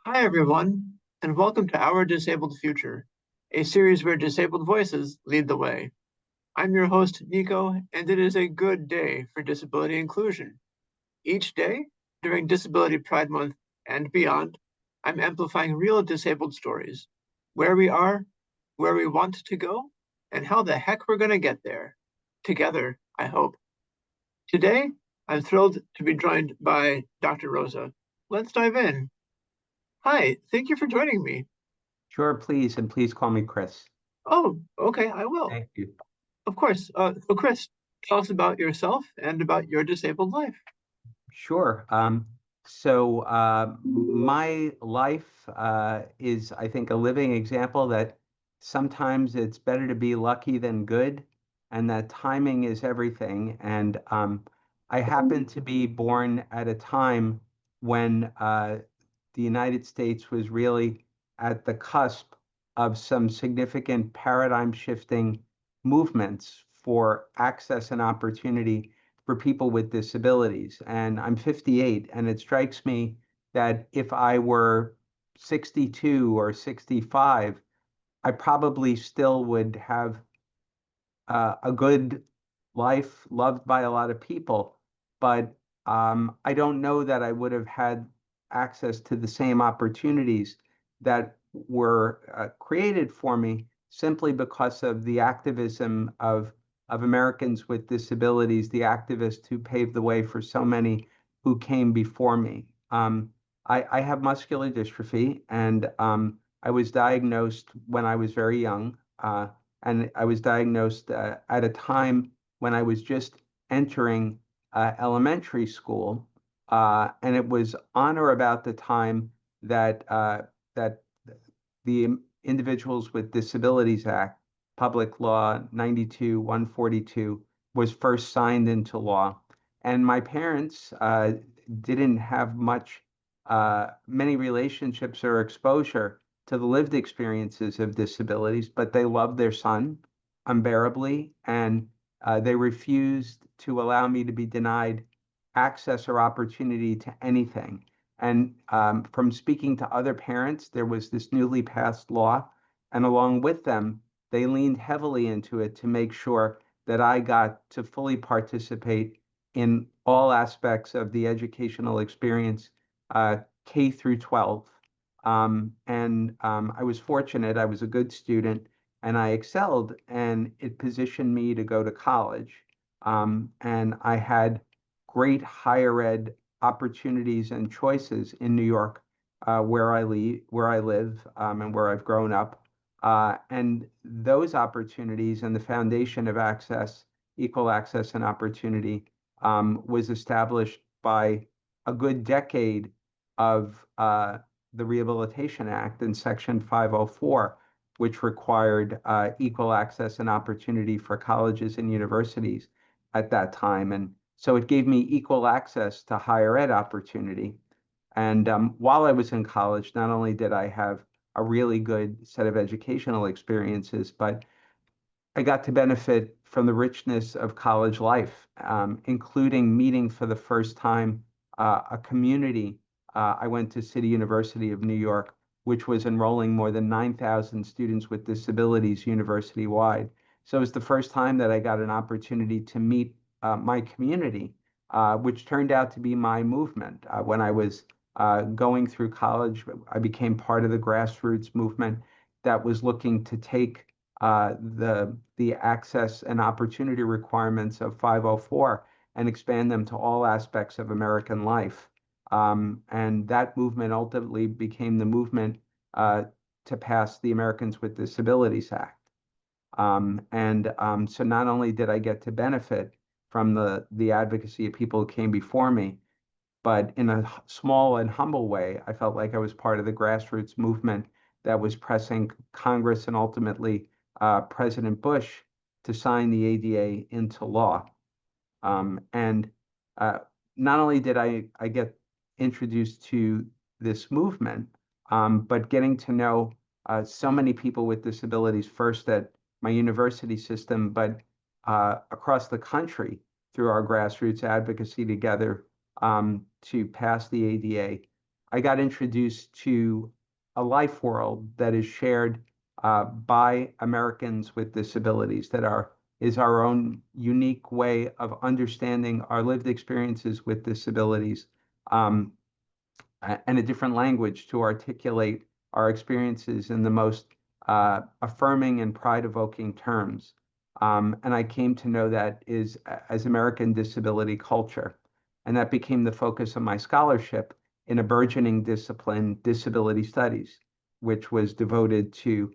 Hi, everyone, and welcome to Our Disabled Future, a series where disabled voices lead the way. I'm your host, Nico, and it is a good day for disability inclusion. Each day, during Disability Pride Month and beyond, I'm amplifying real disabled stories, where we are, where we want to go, and how the heck we're going to get there. Together, I hope. Today, I'm thrilled to be joined by Dr. Rosa. Let's dive in. Hi, thank you for joining me. Sure, please, and please call me Chris. Oh, okay, I will. Thank you. Of course. So Chris, tell us about yourself and about your disabled life. Sure. My life is, I think, a living example that sometimes it's better to be lucky than good, and that timing is everything. And I happen to be born at a time when the United States was really at the cusp of some significant paradigm shifting movements for access and opportunity for people with disabilities. And I'm 58, and it strikes me that if I were 62 or 65, I probably still would have a good life, loved by a lot of people, but I don't know that I would have had access to the same opportunities that were created for me simply because of the activism of Americans with disabilities, the activists who paved the way for so many who came before me. I have muscular dystrophy, and I was diagnosed when I was very young. And I was diagnosed at a time when I was just entering elementary school, and it was on or about the time that the Individuals with Disabilities Act, Public Law 92-142, was first signed into law. And my parents didn't have many relationships or exposure to the lived experiences of disabilities, but they loved their son unbearably, and they refused to allow me to be denied access or opportunity to anything. And from speaking to other parents, there was this newly passed law, and along with them, they leaned heavily into it to make sure that I got to fully participate in all aspects of the educational experience, K through 12. I was fortunate, I was a good student, and I excelled, and it positioned me to go to college. And I had great higher ed opportunities and choices in New York, where I live, and where I've grown up. And those opportunities and the foundation of access, equal access and opportunity, was established by a good decade of the Rehabilitation Act in Section 504, which required equal access and opportunity for colleges and universities at that time. And so it gave me equal access to higher ed opportunity. And while I was in college, not only did I have a really good set of educational experiences, but I got to benefit from the richness of college life, including meeting for the first time a community. I went to City University of New York, which was enrolling more than 9,000 students with disabilities university-wide. So it was the first time that I got an opportunity to meet my community, which turned out to be my movement. When I was going through college, I became part of the grassroots movement that was looking to take the access and opportunity requirements of 504 and expand them to all aspects of American life. And that movement ultimately became the movement to pass the Americans with Disabilities Act. So not only did I get to benefit from the advocacy of people who came before me, but in a small and humble way, I felt like I was part of the grassroots movement that was pressing Congress and ultimately President Bush to sign the ADA into law. And not only did I get introduced to this movement, but getting to know so many people with disabilities, first at my university system, but across the country through our grassroots advocacy together to pass the ADA, I got introduced to a life world that is shared by Americans with disabilities, is our own unique way of understanding our lived experiences with disabilities, um, and a different language to articulate our experiences in the most affirming and pride-evoking terms. And I came to know that is as American disability culture. And that became the focus of my scholarship in a burgeoning discipline, disability studies, which was devoted to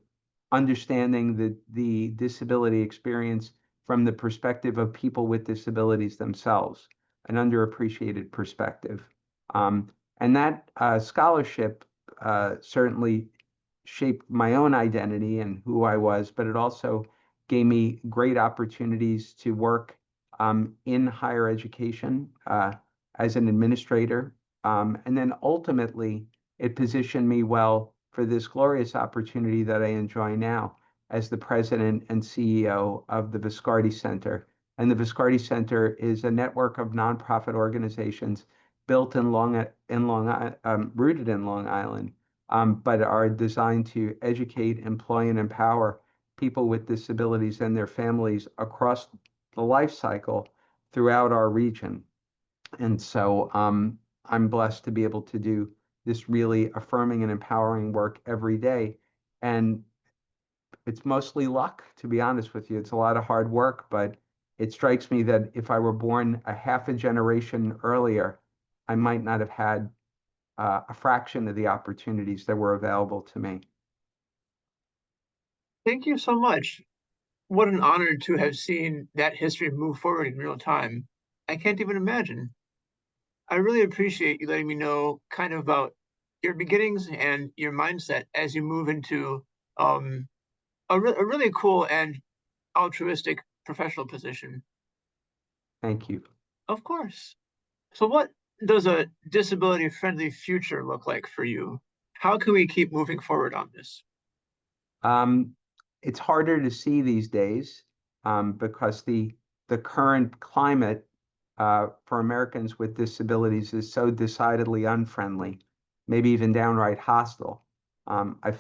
understanding the disability experience from the perspective of people with disabilities themselves, an underappreciated perspective. Um, and that scholarship certainly shaped my own identity and who I was, but it also gave me great opportunities to work in higher education as an administrator. And then ultimately, it positioned me well for this glorious opportunity that I enjoy now as the president and CEO of the Viscardi Center. And the Viscardi Center is a network of nonprofit organizations built rooted in Long Island, but are designed to educate, employ, and empower people with disabilities and their families across the life cycle throughout our region. And so I'm blessed to be able to do this really affirming and empowering work every day. And it's mostly luck, to be honest with you. It's a lot of hard work, but it strikes me that if I were born a half a generation earlier, I might not have had a fraction of the opportunities that were available to me. Thank you so much. What an honor to have seen that history move forward in real time. I can't even imagine. I really appreciate you letting me know kind of about your beginnings and your mindset as you move into um, a really cool and altruistic professional position. Thank you. Of course. So, what does a disability friendly future look like for you? How can we keep moving forward on this? Um, it's harder to see these days because the current climate for Americans with disabilities is so decidedly unfriendly, maybe even downright hostile. Um, I,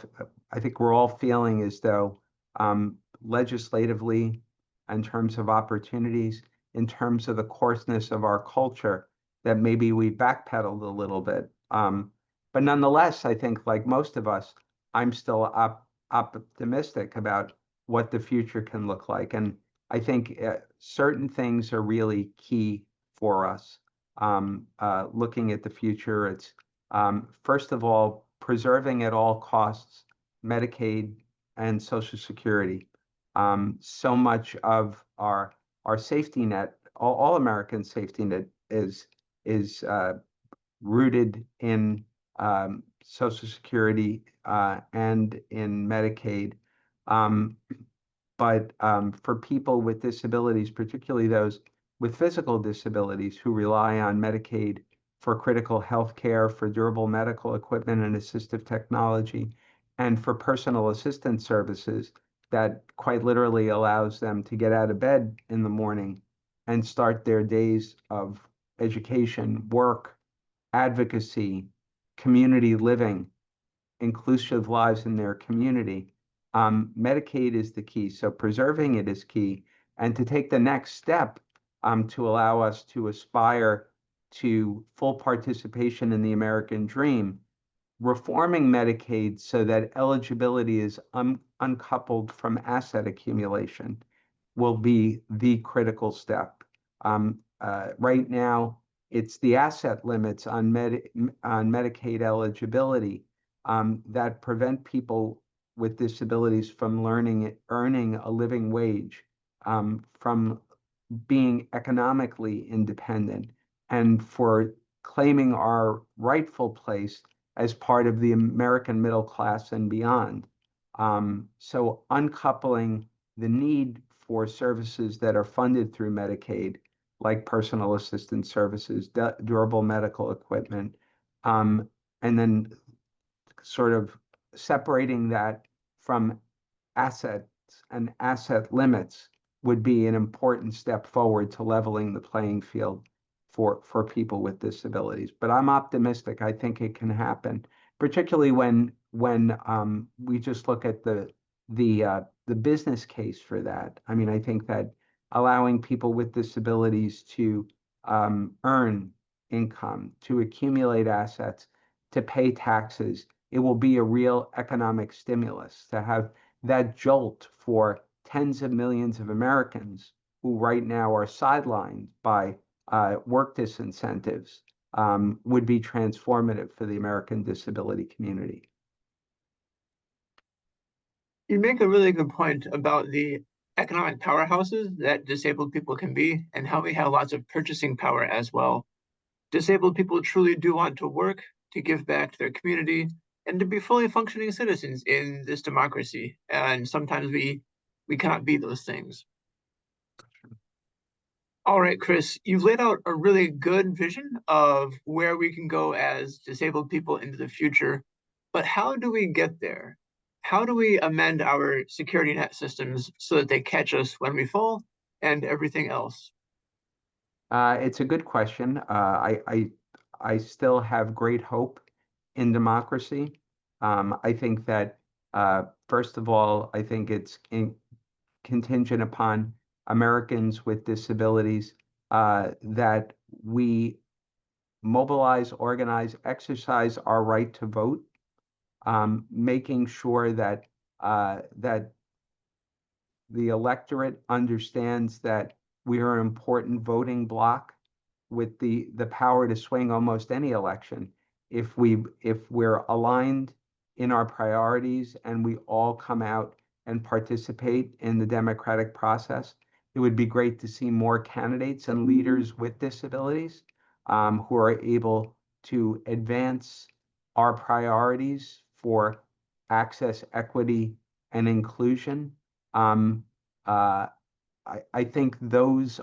I think we're all feeling as though legislatively, in terms of opportunities, in terms of the coarseness of our culture, that maybe we backpedaled a little bit. But nonetheless, I think, like most of us, I'm still optimistic about what the future can look like. And I think certain things are really key for us. Looking at the future, it's first of all, preserving at all costs Medicaid and Social Security. So much of our safety net, all American safety net is rooted in Social Security and in Medicaid. Um, but for people with disabilities, particularly those with physical disabilities who rely on Medicaid for critical health care, for durable medical equipment and assistive technology, and for personal assistance services that quite literally allows them to get out of bed in the morning and start their days of education, work, advocacy, community living, inclusive lives in their community. Medicaid is the key. So preserving it is key. And to take the next step to allow us to aspire to full participation in the American dream, reforming Medicaid so that eligibility is uncoupled from asset accumulation will be the critical step. Right now, it's the asset limits on Medicaid eligibility that prevent people with disabilities from earning a living wage, from being economically independent, and for claiming our rightful place as part of the American middle class and beyond. So uncoupling the need for services that are funded through Medicaid, like personal assistance services, durable medical equipment, and then sort of separating that from assets and asset limits would be an important step forward to leveling the playing field for people with disabilities. But I'm optimistic. I think it can happen, particularly when we just look at the business case for that. I mean, I think that allowing people with disabilities to earn income, to accumulate assets, to pay taxes, it will be a real economic stimulus to have that jolt for tens of millions of Americans who right now are sidelined by work disincentives would be transformative for the American disability community. You make a really good point about the economic powerhouses that disabled people can be and how we have lots of purchasing power as well. Disabled people truly do want to work, to give back to their community, and to be fully functioning citizens in this democracy. And sometimes we cannot be those things. All right, Chris, you've laid out a really good vision of where we can go as disabled people into the future. But how do we get there? How do we amend our security net systems so that they catch us when we fall and everything else? It's a good question. I still have great hope in democracy. I think that first of all, I think it's contingent upon Americans with disabilities that we mobilize, organize, exercise our right to vote, making sure that the electorate understands that we are an important voting bloc with the power to swing almost any election if we're aligned in our priorities and we all come out and participate in the democratic process. It would be great to see more candidates and leaders with disabilities who are able to advance our priorities for access, equity, and inclusion. Um, uh, I think those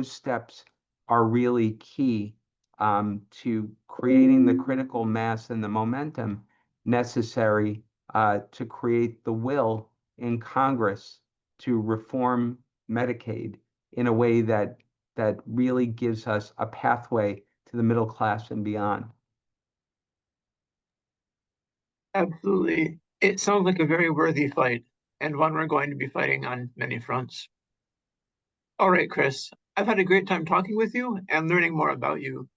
steps are really key to creating the critical mass and the momentum necessary to create the will in Congress to reform Medicaid in a way that really gives us a pathway to the middle class and beyond. Absolutely. It sounds like a very worthy fight and one we're going to be fighting on many fronts. All right, Chris, I've had a great time talking with you and learning more about you.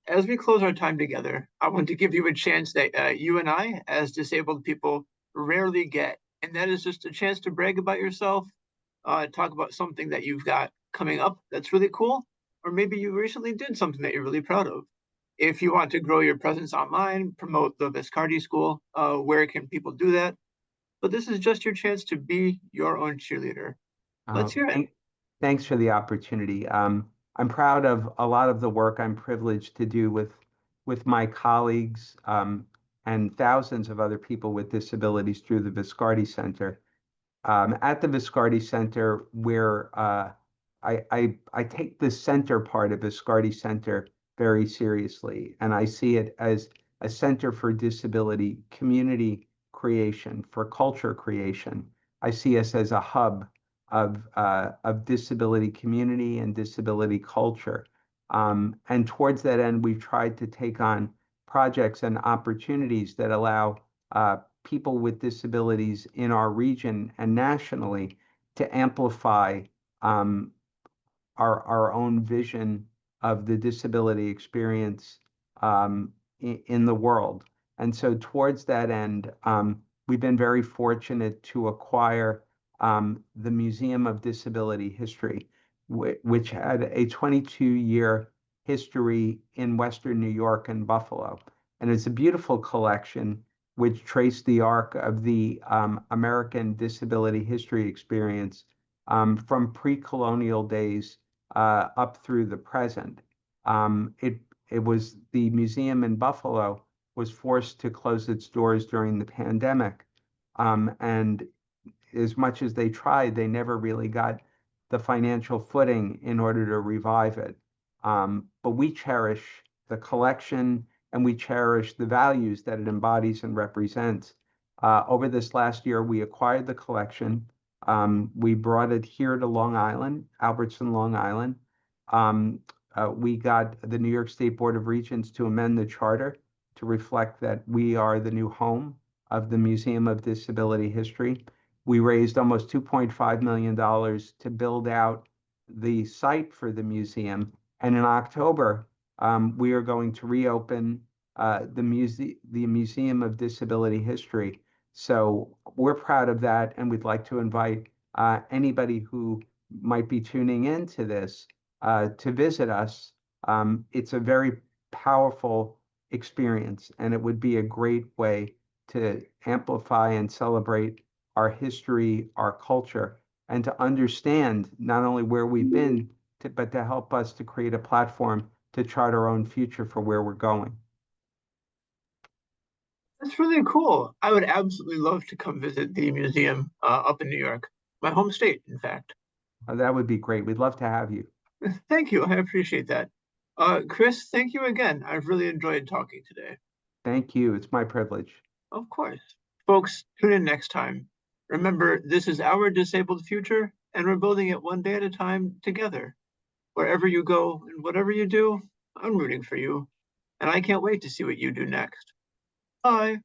As we close our time together, I want to give you a chance that you and I, as disabled people, rarely get, and that is just a chance to brag about yourself, talk about something that you've got coming up that's really cool, or maybe you recently did something that you're really proud of. If you want to grow your presence online, promote the Viscardi School, where can people do that? But this is just your chance to be your own cheerleader. Uh, Let's hear it. thank, Thanks for the opportunity. I'm proud of a lot of the work I'm privileged to do with my colleagues and thousands of other people with disabilities through the Viscardi Center. At the Viscardi Center, where I take the center part of Viscardi Center very seriously, and I see it as a center for disability community creation, for culture creation. I see us as a hub of disability community and disability culture. And towards that end, we've tried to take on projects and opportunities that allow people with disabilities in our region and nationally to amplify um, our own vision of the disability experience in the world. And so towards that end, we've been very fortunate to acquire the Museum of Disability History, which had a 22-year history in Western New York and Buffalo. And it's a beautiful collection which traced the arc of the American disability history experience from pre-colonial days up through the present. It was the museum in Buffalo was forced to close its doors during the pandemic, and as much as they tried, they never really got the financial footing in order to revive it. But we cherish the collection and we cherish the values that it embodies and represents. Over this last year, we acquired the collection. We brought it here to Long Island, Albertson, Long Island. we got the New York State Board of Regents to amend the charter to reflect that we are the new home of the Museum of Disability History. We raised almost $2.5 million to build out the site for the museum. And in October, we are going to reopen the Museum of Disability History. So we're proud of that, and we'd like to invite anybody who might be tuning into this to visit us. It's a very powerful experience, and it would be a great way to amplify and celebrate our history, our culture, and to understand not only where we've been, but to help us to create a platform to chart our own future for where we're going. That's really cool. I would absolutely love to come visit the museum up in New York, my home state, in fact. That would be great. We'd love to have you. Thank you. I appreciate that. Chris, thank you again. I've really enjoyed talking today. Thank you. It's my privilege. Of course. Folks, tune in next time. Remember, this is our disabled future, and we're building it one day at a time together. Wherever you go and whatever you do, I'm rooting for you, and I can't wait to see what you do next. Bye.